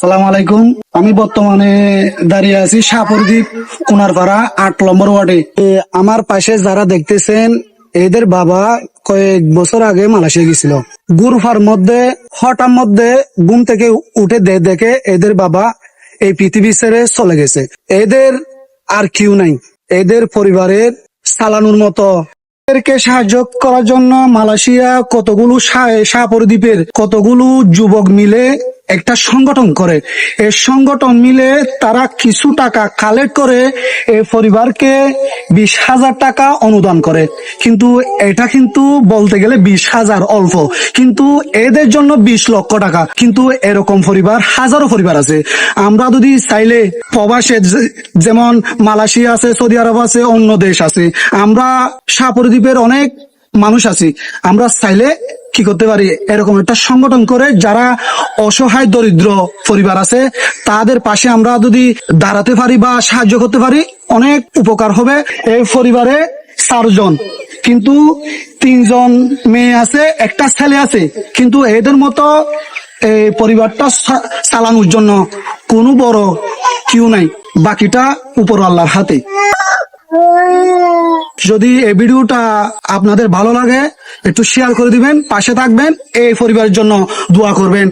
আসসালামু আলাইকুম। আমি বর্তমানে দাঁড়িয়ে আছি শাহপুরদ্বীপ কুনারপাড়া 8 নম্বর ওয়ার্ডে। আমার পাশে যারা দেখতেছেন, এদের বাবা কয়েক বছর আগে মালয়েশিয়া গেছিল। গুরুফার মধ্যে হঠাৎ মধ্যে ঘুম থেকে উঠে দেখে এদের বাবা এই পৃথিবী ছেড়ে চলে গেছে। এদের আর কেউ নাই, এদের পরিবারের চালানোর মতো। এদেরকে সাহায্য করার জন্য মালয়েশিয়া কতগুলো শাহপরদ্বীপের কতগুলো যুবক মিলে একটা সংগঠন করে। এই সংগঠন মিলে তারা কিছু টাকা কালেক্ট করে এই পরিবারকে 20,000 টাকা অনুদান করে। কিন্তু এটা কিন্তু বলতে গেলে 20,000 অল্প, কিন্তু এদের জন্য 20 লক্ষ টাকা। কিন্তু এরকম পরিবার হাজারো পরিবার আছে। আমরা যদি চাইলে প্রবাসে যেমন মালয়েশিয়া আছে, সৌদি আরব আছে, অন্য দেশ আছে, আমরা শাহপরদ্বীপের অনেক মানুষ আছি, আমরা চাইলে কি করতে পারি, এরকম একটা সংগঠন করে যারা অসহায় দরিদ্র পরিবার আছে তাদের পাশে আমরা যদি দাঁড়াতে পারি বা সাহায্য করতে পারি, অনেক উপকার হবে। এই পরিবারে 4 জন, কিন্তু 3 জন মেয়ে আছে, একটা ছেলে আছে, কিন্তু এদের মতো এই পরিবারটা চালানোর জন্য কোনো বড় কেউ নাই, বাকিটা উপর আল্লাহর হাতে। যদি এই ভিডিওটা আপনাদের ভালো লাগে একটু শেয়ার করে দিবেন, পাশে থাকবেন, এই পরিবারের জন্য দোয়া করবেন।